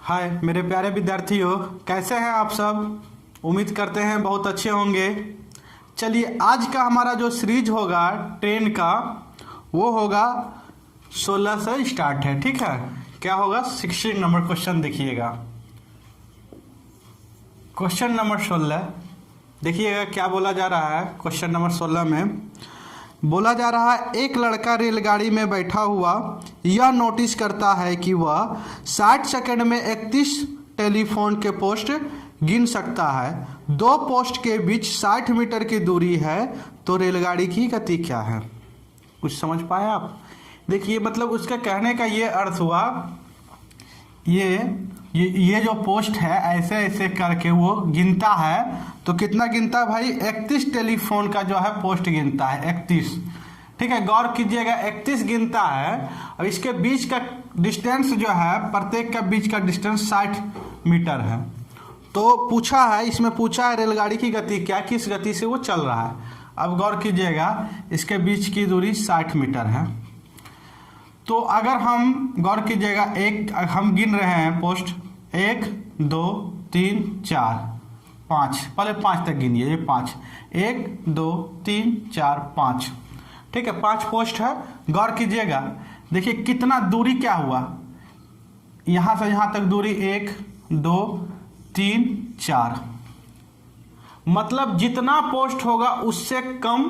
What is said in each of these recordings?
हाय मेरे प्यारे विद्यार्थियों, कैसे हैं आप सब। उम्मीद करते हैं बहुत अच्छे होंगे। चलिए, आज का हमारा जो सीरीज होगा ट्रेन का वो होगा 16 से स्टार्ट है। ठीक है, क्या होगा 16 नंबर क्वेश्चन देखिएगा। क्वेश्चन नंबर 16 देखिएगा क्या बोला जा रहा है। क्वेश्चन नंबर 16 में बोला जा रहा है, एक लड़का रेलगाड़ी में बैठा हुआ यह नोटिस करता है कि वह 60 सेकंड में 31 टेलीफोन के पोस्ट गिन सकता है। दो पोस्ट के बीच 60 मीटर की दूरी है, तो रेलगाड़ी की गति क्या है। कुछ समझ पाए आप। देखिए, मतलब उसका कहने का ये अर्थ हुआ, ये जो पोस्ट है ऐसे ऐसे करके वो गिनता है। तो कितना गिनता है भाई, 31 टेलीफोन का जो है पोस्ट गिनता है, 31। ठीक है, गौर कीजिएगा, 31 गिनता है। और इसके बीच का डिस्टेंस जो है, प्रत्येक का बीच का डिस्टेंस 60 मीटर है। तो पूछा है, इसमें पूछा है रेलगाड़ी की गति क्या, किस गति से वो चल रहा है। अब गौर कीजिएगा, इसके बीच की दूरी 60 मीटर है। तो अगर हम गौर कीजिएगा, एक हम गिन रहे हैं पोस्ट, 1 2 3 4 5, पहले 5 तक गिनिए। ये 5, 1 2 3 4 5। ठीक है, 5 पोस्ट है। गौर कीजिएगा, देखिए कितना दूरी क्या हुआ, यहां से यहां तक दूरी 1 2 3 4। मतलब जितना पोस्ट होगा उससे कम,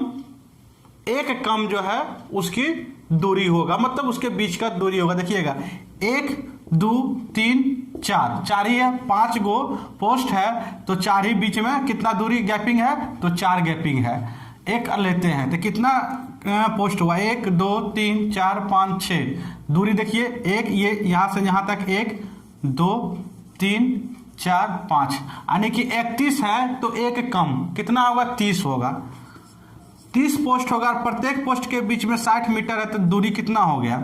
एक कम जो है उसकी दूरी होगा, मतलब उसके बीच का दूरी होगा। देखिएगा, 1 2 3 4 ही है, 5 गो पोस्ट है तो 4 ही बीच में कितना दूरी गैपिंग है, तो 4 गैपिंग है। एक लेते हैं तो कितना पोस्ट हुआ, 1 2 3 4 5 6 दूरी। देखिए, एक ये यहां से यहां तक 1 2 3 4 5, यानी कि 31 है तो एक कम कितना होगा, 30 होगा। 30 पोस्ट होगा, प्रत्येक पोस्ट के बीच में 60 मीटर है, तो दूरी कितना हो गया,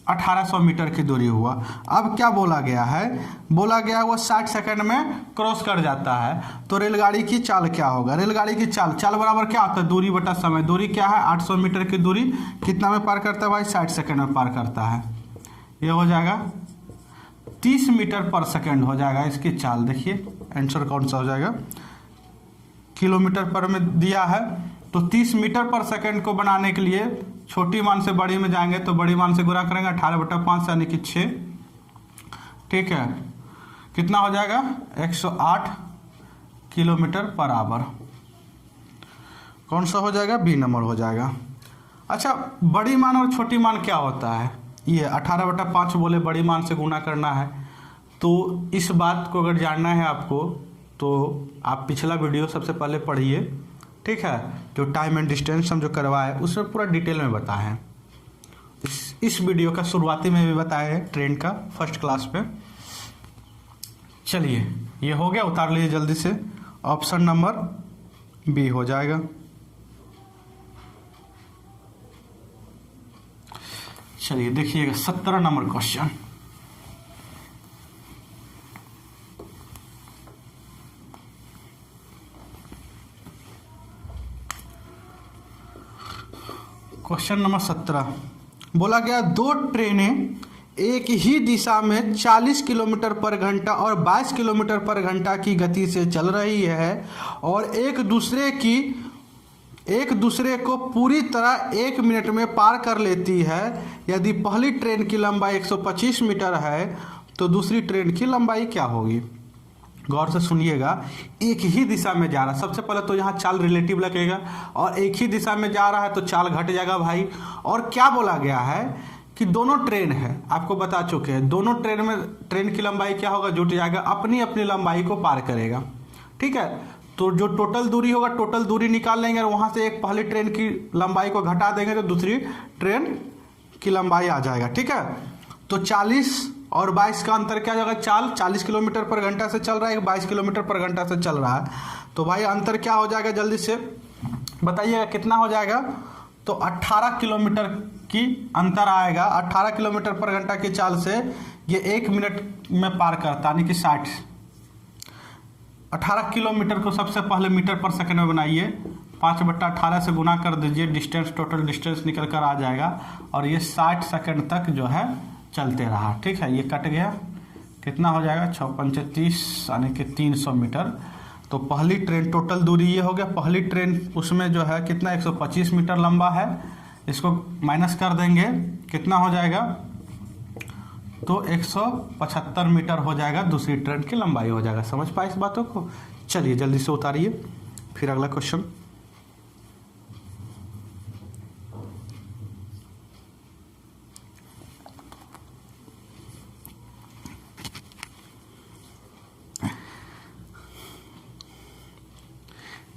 1800 मीटर की दूरी हुआ। अब क्या बोला गया है, बोला गया वो 60 सेकंड में क्रॉस कर जाता है, तो रेलगाड़ी की चाल क्या होगा। रेलगाड़ी की चाल बराबर क्या होता है, दूरी बटा समय। दूरी क्या है, 800 मीटर की दूरी कितना में पार करता है भाई, 60 सेकंड में पार करता है। ये हो जाएगा 30 मीटर पर सेकंड हो जाएगा इसकी चाल। देखिए आंसर कौन सा हो जाएगा, किलोमीटर पर में दिया है, तो 30 मीटर पर सेकंड को बनाने के लिए छोटी मान से बड़ी में जाएंगे, तो बड़ी मान से गुणा करेंगे 18/5 यानी कि 6। ठीक है, कितना हो जाएगा, 108 किलोमीटर पर आवर। कौन सा हो जाएगा, बी नंबर हो जाएगा। अच्छा, बड़ी मान और छोटी मान क्या होता है, ये 18/5 बोले बड़ी मान से गुणा करना है। तो इस बात को अगर जानना है आपको, तो आप पिछला वीडियो सबसे पहले पढ़िए। ठीक है, जो टाइम एंड डिस्टेंस हम जो करवाए उसमें पूरा डिटेल में बताए हैं। इस वीडियो का शुरुआती में भी बताया है ट्रेन का, फर्स्ट क्लास पे। चलिए, ये हो गया, उतार लीजिए जल्दी से। ऑप्शन नंबर बी हो जाएगा। चलिए देखिएगा 17 नंबर क्वेश्चन। क्वेश्चन नंबर 17 बोला गया, दो ट्रेनें एक ही दिशा में 40 किलोमीटर पर घंटा और 22 किलोमीटर पर घंटा की गति से चल रही है और एक दूसरे को पूरी तरह 1 मिनट में पार कर लेती है। यदि पहली ट्रेन की लंबाई 125 मीटर है तो दूसरी ट्रेन की लंबाई क्या होगी। गौर से सुनिएगा, एक ही दिशा में जा रहा है, सबसे पहले तो यहाँ चाल रिलेटिव लगेगा, और एक ही दिशा में जा रहा है तो चाल घट जाएगा भाई। और क्या बोला गया है कि दोनों ट्रेन है, आपको बता चुके हैं, दोनों ट्रेन में ट्रेन की लंबाई क्या होगा, जुट जाएगा, अपनी अपनी लंबाई को पार करेगा। ठीक है, तो जो टोटल दूरी होगा, टोटल दूरी निकाल लेंगे और वहाँ से एक पहली ट्रेन की लंबाई को घटा देंगे तो दूसरी ट्रेन की लंबाई आ जाएगा। ठीक है, तो 40 और 22 का अंतर क्या होगा, 40 किलोमीटर पर घंटा से चल रहा है, 22 किलोमीटर पर घंटा से चल रहा है, तो भाई अंतर क्या हो जाएगा, जल्दी से बताइएगा कितना हो जाएगा। तो 18 किलोमीटर की अंतर आएगा। 18 किलोमीटर पर घंटा की चाल से ये 1 मिनट में पार करता, यानी कि 60। 18 किलोमीटर को सबसे पहले मीटर पर सेकंड में बनाइए, 5/18 से गुना कर दीजिए, डिस्टेंस टोटल डिस्टेंस निकल कर आ जाएगा और ये 60 सेकंड तक जो है चलते रहा। ठीक है, ये कट गया, कितना हो जाएगा 6 पंचे 30 यानी कि 300 मीटर। तो पहली ट्रेन टोटल दूरी ये हो गया, पहली ट्रेन उसमें जो है कितना 125 मीटर लंबा है, इसको माइनस कर देंगे कितना हो जाएगा, तो 175 मीटर हो जाएगा, दूसरी ट्रेन की लंबाई हो जाएगा। समझ पाए इस बातों को? चलिए जल्दी से उतारिए फिर अगला क्वेश्चन।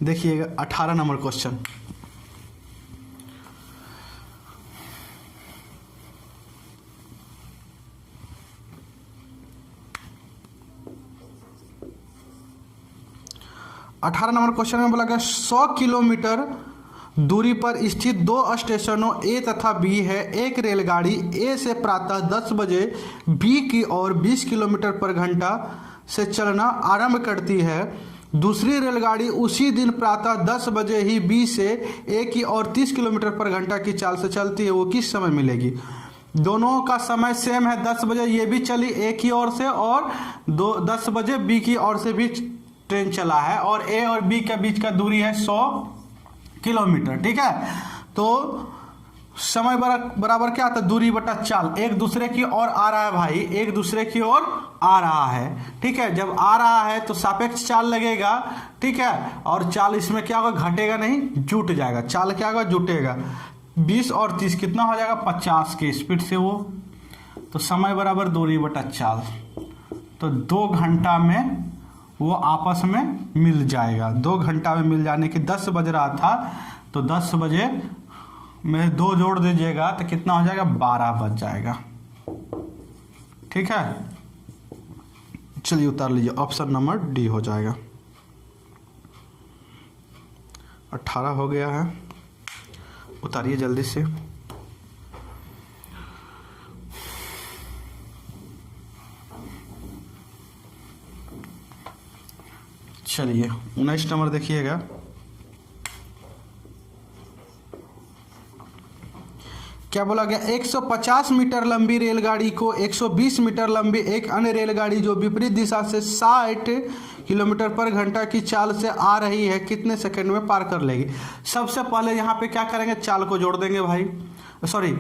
देखिएगा 18 नंबर क्वेश्चन। अठारह नंबर क्वेश्चन में बोला गया 100 किलोमीटर दूरी पर स्थित दो स्टेशनों ए तथा बी है। एक रेलगाड़ी ए से प्रातः 10 बजे बी की ओर 20 किलोमीटर पर घंटा से चलना आरंभ करती है। दूसरी रेलगाड़ी उसी दिन प्रातः 10 बजे ही बी से ए की ओर 30 किलोमीटर पर घंटा की चाल से चलती है, वो किस समय मिलेगी? दोनों का समय सेम है, 10 बजे ये भी चली ए की ओर से और 10 बजे बी की ओर से भी ट्रेन चला है और ए और बी के बीच का दूरी है 100 किलोमीटर। ठीक है, तो समय बराबर क्या आता है, दूरी बटा चाल। एक दूसरे की ओर आ रहा है भाई, एक दूसरे की ओर आ रहा है। ठीक है, जब आ रहा है तो सापेक्ष चाल लगेगा। ठीक है, और चाल इसमें क्या होगा, घटेगा नहीं, जुट जाएगा। चाल क्या होगा, जुटेगा। 20 और 30 कितना हो जाएगा, 50 की स्पीड से वो, तो समय बराबर दूरी बटा चाल। तो 2 घंटा में वो आपस में मिल जाएगा। 2 घंटा में मिल जाने की 10 बज रहा था, तो 10 बजे में 2 जोड़ दीजिएगा तो कितना हो जाएगा, 12 बज जाएगा। ठीक है, चलिए उतार लीजिए, ऑप्शन नंबर डी हो जाएगा। 18 हो गया है, उतारिए जल्दी से। चलिए 19 नंबर देखिएगा। क्या बोला गया, 150 मीटर लंबी रेलगाड़ी को 120 मीटर लंबी एक अन्य रेलगाड़ी जो विपरीत दिशा से 60 किलोमीटर पर घंटा की चाल से आ रही है कितने सेकंड में पार कर लेगी? सबसे पहले यहाँ पे क्या करेंगे, चाल को जोड़ देंगे भाई, सॉरी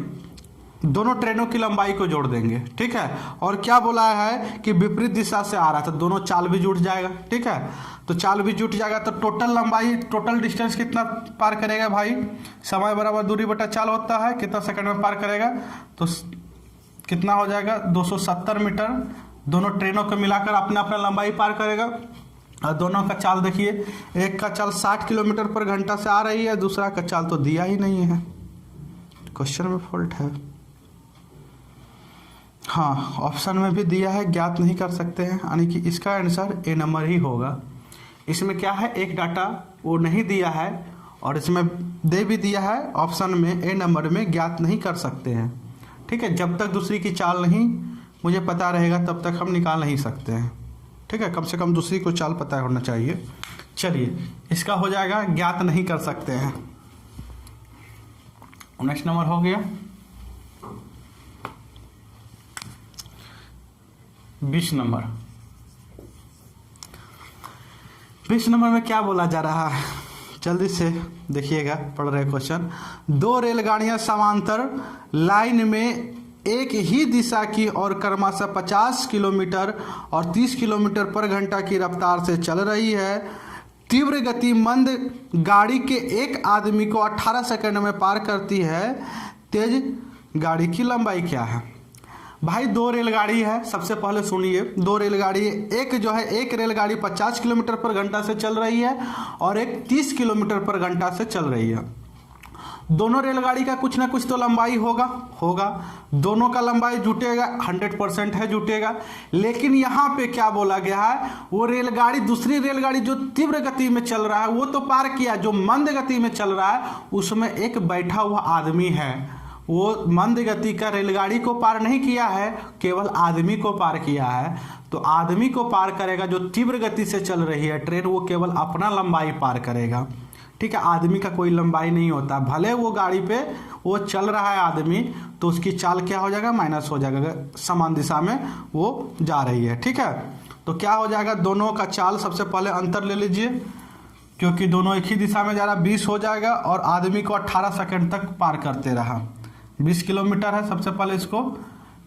दोनों ट्रेनों की लंबाई को जोड़ देंगे। ठीक है, और क्या बोला है कि विपरीत दिशा से आ रहा था, दोनों चाल भी जुट जाएगा। ठीक है, तो चाल भी जुट जाएगा तो टोटल लंबाई, टोटल डिस्टेंस कितना पार करेगा भाई, समय बराबर दूरी बटा चाल होता है, कितना सेकंड में पार करेगा, तो कितना हो जाएगा 270 मीटर। दोनों ट्रेनों को मिलाकर अपना अपना लंबाई पार करेगा। और दोनों का चाल देखिए, एक का चाल 60 किलोमीटर पर घंटा से आ रही है, दूसरा का चाल तो दिया ही नहीं है, क्वेश्चन में फॉल्ट है। हाँ, ऑप्शन में भी दिया है ज्ञात नहीं कर सकते हैं, यानी कि इसका आंसर ए नंबर ही होगा। इसमें क्या है, एक डाटा वो नहीं दिया है और इसमें दे भी दिया है ऑप्शन में, ए नंबर में ज्ञात नहीं कर सकते हैं। ठीक है, जब तक दूसरी की चाल नहीं मुझे पता रहेगा तब तक हम निकाल नहीं सकते हैं। ठीक है, कम से कम दूसरी को चाल पता होना चाहिए। चलिए इसका हो जाएगा ज्ञात नहीं कर सकते हैं। 19 नंबर हो गया। 20 नंबर, 20 नंबर में क्या बोला जा रहा है, जल्दी से देखिएगा, पढ़ रहे क्वेश्चन। 2 रेलगाड़ियां समांतर लाइन में एक ही दिशा की और क्रमशः 50 किलोमीटर और 30 किलोमीटर पर घंटा की रफ्तार से चल रही है। तीव्र गति मंद गाड़ी के एक आदमी को 18 सेकंड में पार करती है। तेज गाड़ी की लंबाई क्या है? भाई 2 रेलगाड़ी है, सबसे पहले सुनिए, 2 रेलगाड़ी, एक जो है एक रेलगाड़ी 50 किलोमीटर पर घंटा से चल रही है और एक 30 किलोमीटर पर घंटा से चल रही है। दोनों रेलगाड़ी का कुछ ना कुछ तो लंबाई होगा, दोनों का लंबाई जुटेगा, 100% है जुटेगा। लेकिन यहाँ पे क्या बोला गया है, वो रेलगाड़ी, दूसरी रेलगाड़ी जो तीव्र गति में चल रहा है वो तो पार किया, जो मंद गति में चल रहा है उसमें एक बैठा हुआ आदमी है, वो मंद गति का रेलगाड़ी को पार नहीं किया है, केवल आदमी को पार किया है। तो आदमी को पार करेगा, जो तीव्र गति से चल रही है ट्रेन, वो केवल अपना लंबाई पार करेगा। ठीक है, आदमी का कोई लंबाई नहीं होता, भले वो गाड़ी पे वो चल रहा है आदमी तो उसकी चाल क्या हो जाएगा, माइनस हो जाएगा, समान दिशा में वो जा रही है। ठीक है, तो क्या हो जाएगा, दोनों का चाल सबसे पहले अंतर ले लीजिए, क्योंकि दोनों एक ही दिशा में जा रहा, 20 हो जाएगा और आदमी को 18 सेकंड तक पार करते रहा। 20 किलोमीटर है, सबसे पहले इसको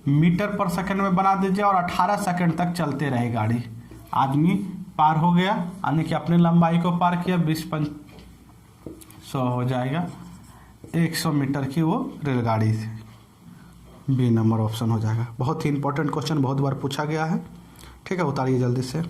मीटर पर सेकंड में बना दीजिए और 18 सेकंड तक चलते रहे गाड़ी। आदमी पार हो गया, यानी कि अपनी लंबाई को पार किया, 20 हो जाएगा 100 मीटर की वो रेलगाड़ी थी। बी नंबर ऑप्शन हो जाएगा। बहुत ही इंपॉर्टेंट क्वेश्चन, बहुत बार पूछा गया है। ठीक है, उतारिए जल्दी से।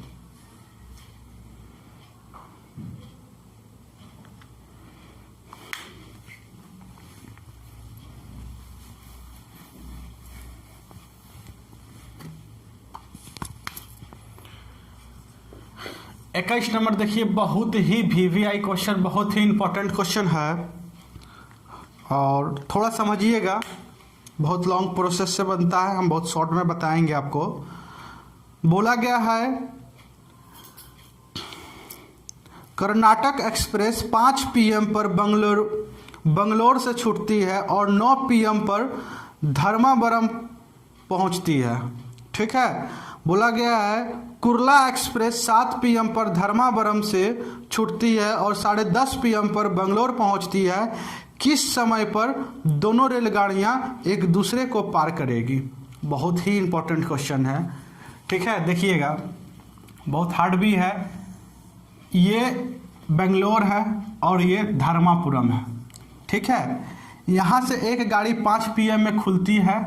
इक्कीस नंबर देखिए, बहुत ही वीवीआई क्वेश्चन, बहुत ही इंपॉर्टेंट क्वेश्चन है और थोड़ा समझिएगा, बहुत लॉन्ग प्रोसेस से बनता है, हम बहुत शॉर्ट में बताएंगे आपको। बोला गया है कर्नाटक एक्सप्रेस 5 PM पर बंगलोर से छूटती है और 9 PM पर धर्मावरम पहुंचती है। ठीक है, बोला गया है कुर्ला एक्सप्रेस 7 PM पर धर्मावरम से छूटती है और 10:30 PM पर बंगलोर पहुंचती है। किस समय पर दोनों रेलगाड़ियां एक दूसरे को पार करेगी? बहुत ही इंपॉर्टेंट क्वेश्चन है। ठीक है, देखिएगा, बहुत हार्ड भी है। ये बेंगलोर है और ये धर्मापुरम है। ठीक है, यहाँ से एक गाड़ी 5 PM में खुलती है।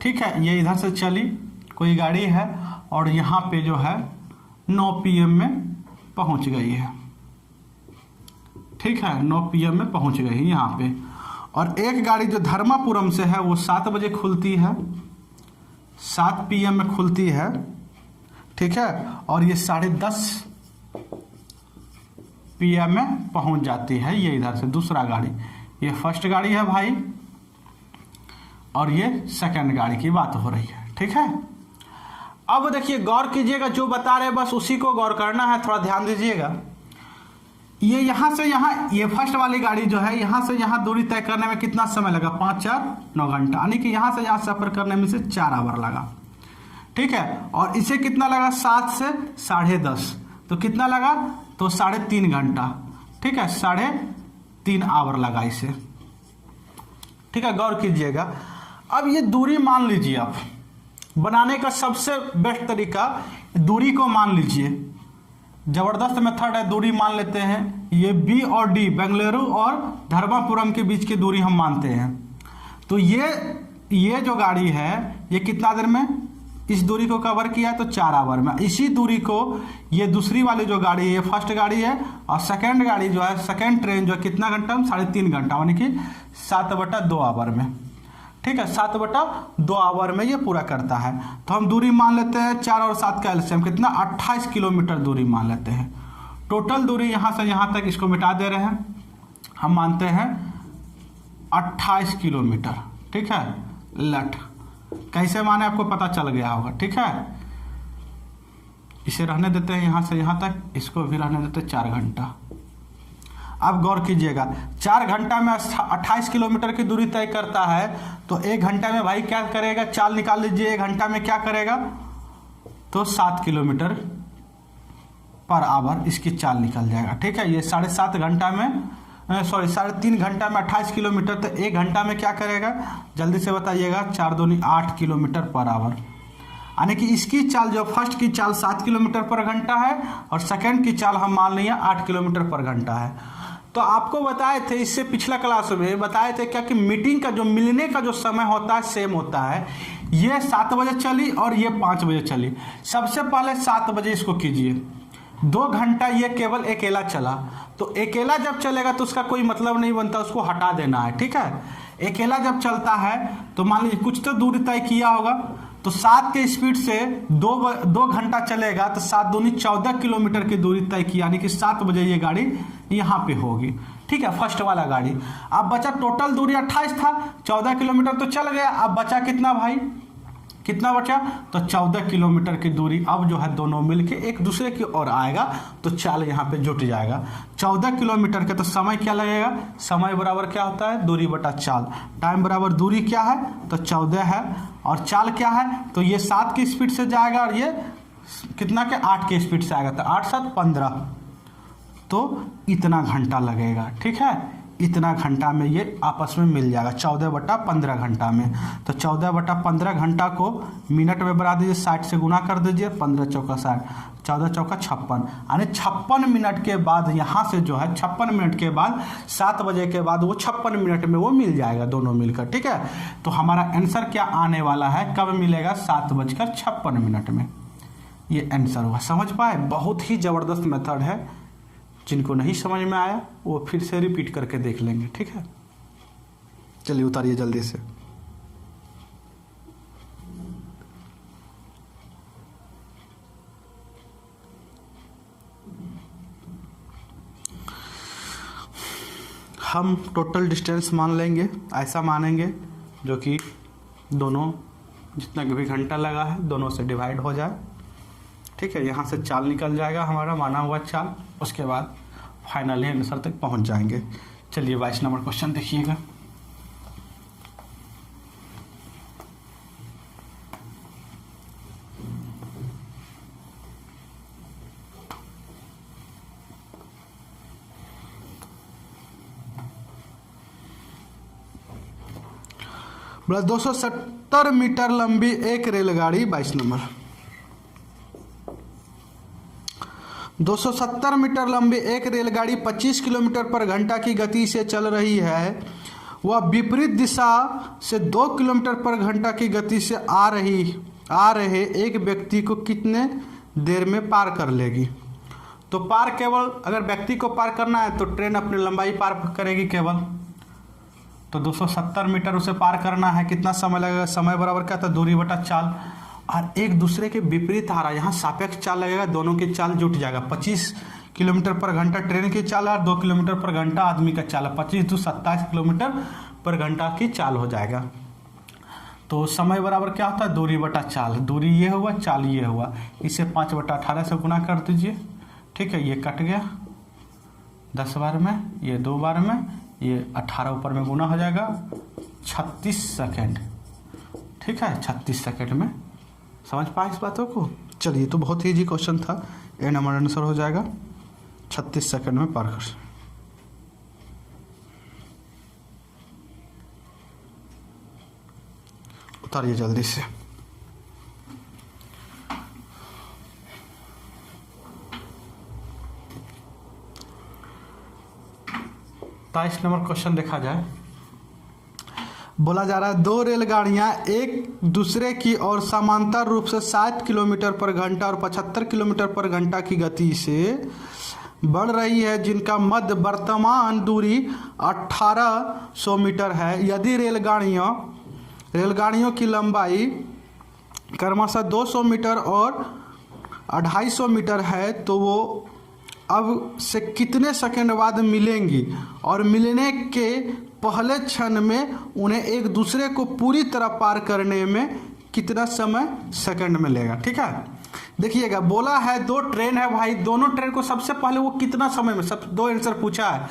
ठीक है, ये इधर से चली कोई गाड़ी है और यहाँ पे जो है 9 PM में पहुँच गई है। ठीक है, 9 PM में पहुँच गई है यहाँ पे। और एक गाड़ी जो धर्मापुरम से है वो 7 बजे खुलती है, 7 PM में खुलती है। ठीक है, और ये 10:30 PM में पहुँच जाती है। ये इधर से दूसरा गाड़ी, ये फर्स्ट गाड़ी है भाई और ये सेकंड गाड़ी की बात हो रही है। ठीक है, अब देखिए गौर कीजिएगा, जो बता रहे बस उसी को गौर करना है, थोड़ा ध्यान दीजिएगा। ये यहाँ से यहाँ, ये फर्स्ट वाली गाड़ी जो है यहाँ से यहाँ दूरी तय करने में कितना समय लगा, 5, 4, 9 घंटा, यानी कि यहाँ से यहाँ सफर करने में से 4 आवर लगा। ठीक है, और इसे कितना लगा, 7 से 10:30, तो कितना लगा, तो 3.5 घंटा। ठीक है, 3.5 आवर लगा इसे। ठीक है, गौर कीजिएगा। अब ये दूरी मान लीजिए, आप बनाने का सबसे बेस्ट तरीका दूरी को मान लीजिए, जबरदस्त मेथड है। दूरी मान लेते हैं, ये बी और डी, बेंगलुरु और धर्मापुरम के बीच की दूरी हम मानते हैं। तो ये जो गाड़ी है ये कितना देर में इस दूरी को कवर किया है, तो 4 आवर में। इसी दूरी को ये दूसरी वाली जो गाड़ी है, ये फर्स्ट गाड़ी है, और सेकंड गाड़ी जो है, सेकंड ट्रेन जो है, कितना घंटा में, 3.5 घंटा, यानी कि 7/2 आवर में। ठीक है, 7/2 आवर में ये पूरा करता है। तो हम दूरी मान लेते हैं 4 और 7 का एलसीएम कितना, 28 किलोमीटर दूरी मान लेते हैं। टोटल दूरी यहाँ से यहाँ तक, इसको मिटा दे रहे हैं, हम मानते हैं 28 किलोमीटर। ठीक है, लट कैसे माने आपको पता चल गया होगा। ठीक है, इसे रहने देते हैं यहाँ से यहाँ तक, इसको भी रहने देते हैं 4 घंटा। अब गौर कीजिएगा, 4 घंटा में 28 किलोमीटर की दूरी तय करता है, तो 1 घंटा में भाई क्या करेगा, चाल निकाल लीजिए, 1 घंटा में क्या करेगा, तो 7 किलोमीटर पर आवर इसकी चाल निकल जाएगा। ठीक है, ये 7.5 घंटा में, सॉरी 3.5 घंटा में 28 किलोमीटर, तो 1 घंटा में क्या करेगा, जल्दी से बताइएगा, 4 दूनी 8 किलोमीटर पर आवर। यानी कि इसकी चाल, जो फर्स्ट की चाल 7 किलोमीटर पर घंटा है और सेकंड की चाल हम मान लिए 8 किलोमीटर पर घंटा है। तो आपको बताए थे, इससे पिछला क्लास में बताए थे क्या, कि मीटिंग का जो मिलने का जो समय होता है सेम होता है। ये 7 बजे चली और ये 5 बजे चली। सबसे पहले 7 बजे इसको कीजिए, 2 घंटा ये केवल अकेला चला, तो अकेला जब चलेगा तो उसका कोई मतलब नहीं बनता, उसको हटा देना है। ठीक है, अकेला जब चलता है तो मान लीजिए कुछ तो दूरी तय किया होगा, तो 7 के स्पीड से 2 घंटा चलेगा, तो 7 दूनी 14 किलोमीटर की दूरी तय की, यानी कि 7 बजे ये गाड़ी यहाँ पे होगी। ठीक है, फर्स्ट वाला गाड़ी। अब बचा टोटल दूरी 28 था, 14 किलोमीटर तो चल गया, अब बचा कितना भाई, कितना बचा, तो 14 किलोमीटर की दूरी अब जो है दोनों मिलके एक दूसरे की ओर आएगा तो चाल यहाँ पे जुट जाएगा। 14 किलोमीटर के तो समय क्या लगेगा, समय बराबर क्या होता है, दूरी बटा चाल। टाइम बराबर दूरी क्या है, तो 14 है, और चाल क्या है, तो ये 7 की स्पीड से जाएगा और ये कितना के 8 की स्पीड से आएगा, तो 8 7 15, तो इतना घंटा लगेगा। ठीक है, इतना घंटा में ये आपस में मिल जाएगा 14/15 घंटा में। तो 14/15 घंटा को मिनट में बढ़ा दीजिए, 60 से गुना कर दीजिए, 15 चौका 60, 14 चौका 56, यानी 56 मिनट के बाद यहाँ से जो है 56 मिनट के बाद 7 बजे के बाद वो 56 मिनट में वो मिल जाएगा दोनों मिलकर। ठीक है, तो हमारा आंसर क्या आने वाला है, कब मिलेगा, 7:56 में। ये आंसर हुआ। समझ पाए, बहुत ही ज़बरदस्त मेथड है। जिनको नहीं समझ में आया वो फिर से रिपीट करके देख लेंगे। ठीक है, चलिए उतारिए जल्दी से। हम टोटल डिस्टेंस मान लेंगे, ऐसा मानेंगे जो कि दोनों जितना भी घंटा लगा है दोनों से डिवाइड हो जाए। ठीक है, यहाँ से चाल निकल जाएगा हमारा माना हुआ चाल, उसके बाद फाइनली आंसर तक पहुँच जाएंगे। चलिए 22 नंबर क्वेश्चन देखिएगा। बोला 270 मीटर लंबी एक रेलगाड़ी, 22 नंबर, 270 मीटर लंबी एक रेलगाड़ी 25 किलोमीटर पर घंटा की गति से चल रही है। वह विपरीत दिशा से 2 किलोमीटर पर घंटा की गति से आ रहे एक व्यक्ति को कितने देर में पार कर लेगी। तो पार केवल अगर व्यक्ति को पार करना है तो ट्रेन अपनी लंबाई पार करेगी केवल, तो 270 मीटर उसे पार करना है, कितना समय लगेगा, समय बराबर क्या था, दूरी बटा चाल। और एक दूसरे के विपरीत आ रहा है, यहाँ सापेक्ष चाल लगेगा, दोनों की चाल जुट जाएगा। 25 किलोमीटर पर घंटा ट्रेन की चाल है और 2 किलोमीटर पर घंटा आदमी का चाल है, 25 तो 27 किलोमीटर पर घंटा की चाल हो जाएगा। तो समय बराबर क्या होता है, दूरी बटा चाल। दूरी ये हुआ, चाल ये हुआ, इसे 5/18 से गुना कर दीजिए। ठीक है, ये कट गया 10 बार में, ये 2 बार में, ये 18 ऊपर में गुना हो जाएगा, 36 सेकेंड। ठीक है, 36 सेकेंड में। समझ पाए इस बातों को। चलिए, तो बहुत ही इजी क्वेश्चन था, ए नंबर आंसर हो जाएगा, 36 सेकंड में पार कर। उतारिए जल्दी से। तेईस नंबर क्वेश्चन देखा जाए। बोला जा रहा है 2 रेलगाड़ियां एक दूसरे की ओर समांतर रूप से 60 किलोमीटर पर घंटा और 75 किलोमीटर पर घंटा की गति से बढ़ रही है, जिनका मध्य वर्तमान दूरी 1800 मीटर है। यदि रेलगाड़ियों की लंबाई क्रमशः 200 मीटर और 250 मीटर है, तो वो अब से कितने सेकंड बाद मिलेंगी और मिलने के पहले क्षण में उन्हें एक दूसरे को पूरी तरह पार करने में कितना समय सेकंड में लेगा। ठीक है, देखिएगा, बोला है 2 ट्रेन है भाई, दोनों ट्रेन को सबसे पहले वो कितना समय में, सब 2 आंसर पूछा है,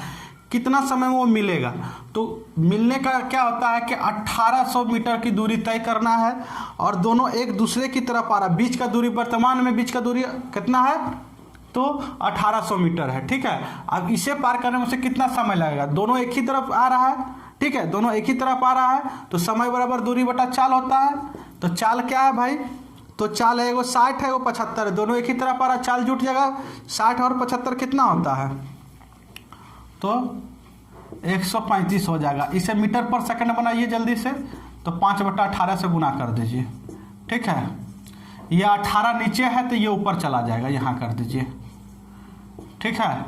कितना समय में वो मिलेगा। तो मिलने का क्या होता है कि 1800 मीटर की दूरी तय करना है और दोनों एक दूसरे की तरफ आ रहा है। बीच का दूरी वर्तमान में बीच का दूरी कितना है, तो 1800 मीटर है। ठीक है, अब इसे पार करने में से कितना समय लगेगा, दोनों एक ही तरफ आ रहा है। ठीक है, दोनों एक ही तरफ आ रहा है, तो समय बराबर दूरी बटा चाल होता है। तो चाल क्या है भाई, तो चाल है, एगो 60 है, एगो 75 है, दोनों एक ही तरफ आ रहा है, चाल जुट जाएगा। 60 और 75 कितना होता है, तो 135 हो जाएगा। इसे मीटर पर सेकंड बनाइए जल्दी से, तो 5/18 से गुना कर दीजिए। ठीक है, ये 18 नीचे है तो ये ऊपर चला जाएगा, यहाँ कर दीजिए। ठीक है,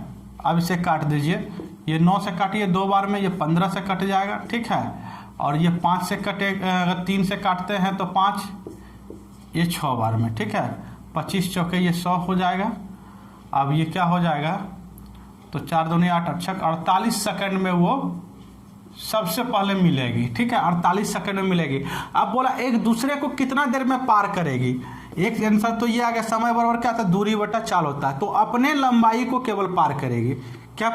अब इसे काट दीजिए, ये 9 से काटिए 2 बार में, ये 15 से कट जाएगा। ठीक है, और ये 5 से कटे, अगर 3 से काटते हैं तो 5, ये 6 बार में। ठीक है, 25 चौके ये 100 हो जाएगा। अब ये क्या हो जाएगा, तो 4 दूनी 8 अच्छक 48 सेकंड में वो सबसे पहले मिलेगी, ठीक है, 48 सेकंड में मिलेगी। अब बोला एक दूसरे को कितना देर में पार करेगी। एक आंसर तो ये आ गया, समय बराबर क्या था, दूरी बटा चाल होता है। तो अपने लंबाई को केवल पार करेगी। क्या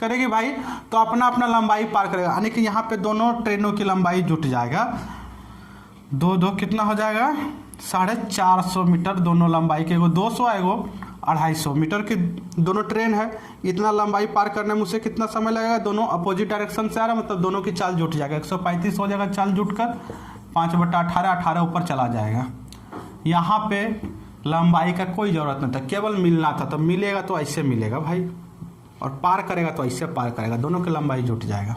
करेगी भाई, तो अपना अपना लंबाई पार करेगा, यानी कि यहाँ पे दोनों ट्रेनों की लंबाई जुट जाएगा। दो दो कितना हो जाएगा, 450 मीटर दोनों लंबाई के, एगो 200 एगो 250 मीटर की दोनों ट्रेन है। इतना लंबाई पार करने में उसे कितना समय लगेगा, दोनों अपोजिट डायरेक्शन से आ रहा है, मतलब दोनों की चाल जुट जाएगा। 135 हो जाएगा चाल जुटकर, 5/18, 18 ऊपर चला जाएगा। यहाँ पे लंबाई का कोई ज़रूरत नहीं था, केवल मिलना था। तो मिलेगा तो ऐसे मिलेगा भाई, और पार करेगा तो ऐसे पार करेगा, दोनों की लंबाई जुट जाएगा।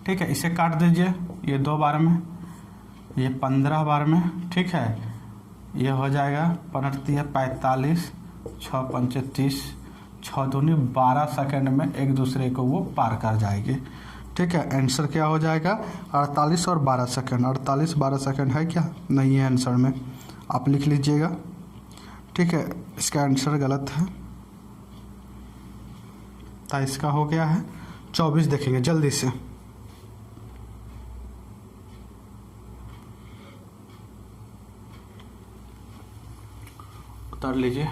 ठीक है, इसे काट दीजिए, ये 2 बार में, ये 15 बार में, ठीक है। ये हो जाएगा 45, 6 पंचे 30, 6 दूनी 12 सेकंड में एक दूसरे को वो पार कर जाएगी। ठीक है, आंसर क्या हो जाएगा, 48 और 12 सेकंड। 48 12 सेकंड है क्या, नहीं है आंसर में, आप लिख लीजिएगा। ठीक है, इसका आंसर गलत है, तो इसका हो गया है 24। देखेंगे जल्दी से, उतार लीजिए।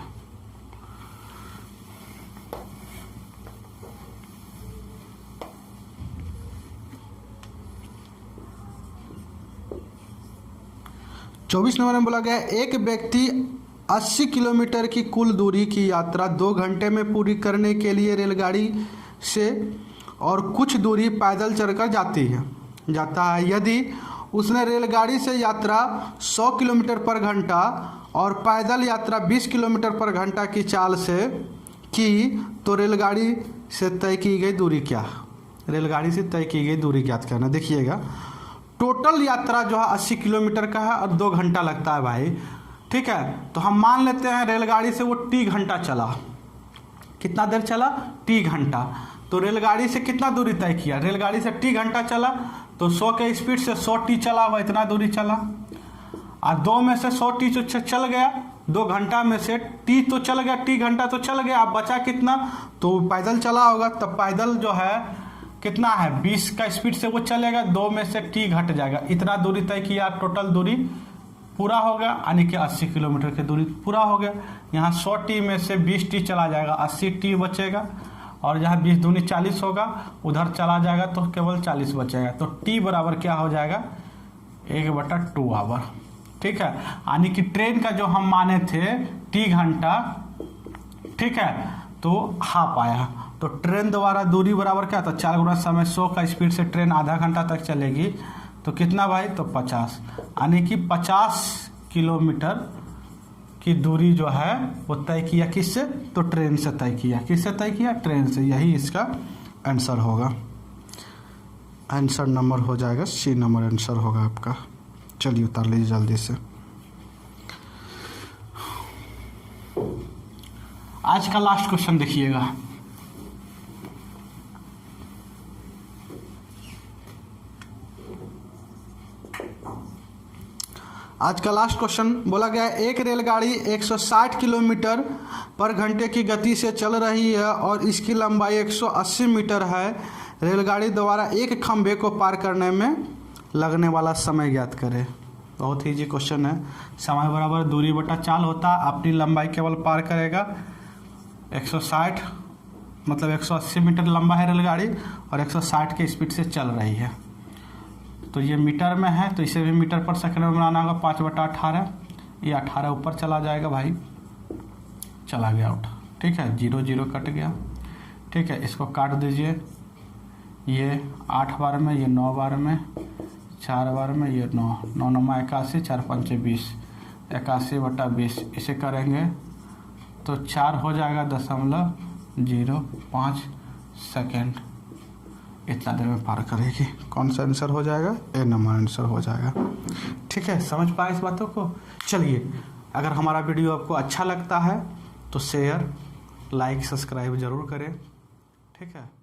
चौबीस नंबर में बोला गया, एक व्यक्ति 80 किलोमीटर की कुल दूरी की यात्रा 2 घंटे में पूरी करने के लिए रेलगाड़ी से और कुछ दूरी पैदल चलकर जाता है। यदि उसने रेलगाड़ी से यात्रा 100 किलोमीटर पर घंटा और पैदल यात्रा 20 किलोमीटर पर घंटा की चाल से की, तो रेलगाड़ी से तय की गई दूरी क्या, रेलगाड़ी से तय की गई दूरी ज्ञात करना। देखिएगा, टोटल यात्रा जो है 80 किलोमीटर का है और 2 घंटा लगता है भाई। ठीक है, तो हम मान लेते हैं रेलगाड़ी से वो टी घंटा चला। कितना देर चला, टी घंटा। तो रेलगाड़ी से कितना दूरी तय किया, रेलगाड़ी से टी घंटा चला, तो 100 के स्पीड से 100 टी चला हुआ, इतना दूरी चला। और 2 में से 100 टी तो चल गया, 2 घंटा में से टी तो चल गया, टी घंटा तो चल गया। अब बचा कितना, तो पैदल चला होगा, तब पैदल जो है कितना है, 20 का स्पीड से वो चलेगा, 2 में से टी घट जाएगा, इतना दूरी तय किया। टोटल दूरी पूरा हो गया, यानी कि 80 किलोमीटर की दूरी पूरा हो गया। यहाँ 100 टी में से 20 टी चला जाएगा, 80 टी बचेगा, और जहाँ 20 दूनी 40 होगा, उधर चला जाएगा तो केवल 40 बचेगा। तो टी बराबर क्या हो जाएगा, 1/2 आवर। ठीक है, यानी कि ट्रेन का जो हम माने थे टी घंटा, ठीक है, तो हाफ आया। तो ट्रेन द्वारा दूरी बराबर क्या था, 4 गुना समय, 100 का स्पीड से ट्रेन आधा घंटा तक चलेगी, तो कितना भाई, तो 50, यानी कि 50 किलोमीटर की दूरी जो है वो तय किया किससे, तो ट्रेन से तय किया। किससे तय किया, ट्रेन से। यही इसका आंसर होगा, आंसर नंबर हो जाएगा C नंबर आंसर होगा आपका। चलिए उतार लीजिए जल्दी से। आज का लास्ट क्वेश्चन देखिएगा, आज का लास्ट क्वेश्चन बोला गया, एक रेलगाड़ी 160 किलोमीटर पर घंटे की गति से चल रही है और इसकी लंबाई 180 मीटर है। रेलगाड़ी द्वारा एक खंभे को पार करने में लगने वाला समय ज्ञात करें। बहुत ही इजी क्वेश्चन है। समय बराबर दूरी बटा चाल होता है, अपनी लंबाई केवल पार करेगा। 160 मतलब 180 मीटर लंबा है रेलगाड़ी और 160 के स्पीड से चल रही है। तो ये मीटर में है, तो इसे भी मीटर पर सेकंड में बनाना होगा। 5/18, ये 18 ऊपर चला जाएगा भाई, चला गया आउट। ठीक है, 0 0 कट गया। ठीक है, इसको काट दीजिए, ये 8 बार में, ये 9 बार में, 4 बार में, ये 9 9 9 81, 4 5 20, 81/20। इसे करेंगे तो 4 हो जाएगा 0.05 सेकेंड, इतना देर में पार करेगी। कौन सा आंसर हो जाएगा, A नंबर आंसर हो जाएगा। ठीक है, समझ पाए इस बातों को। चलिए, अगर हमारा वीडियो आपको अच्छा लगता है तो शेयर, लाइक, सब्सक्राइब जरूर करें। ठीक है।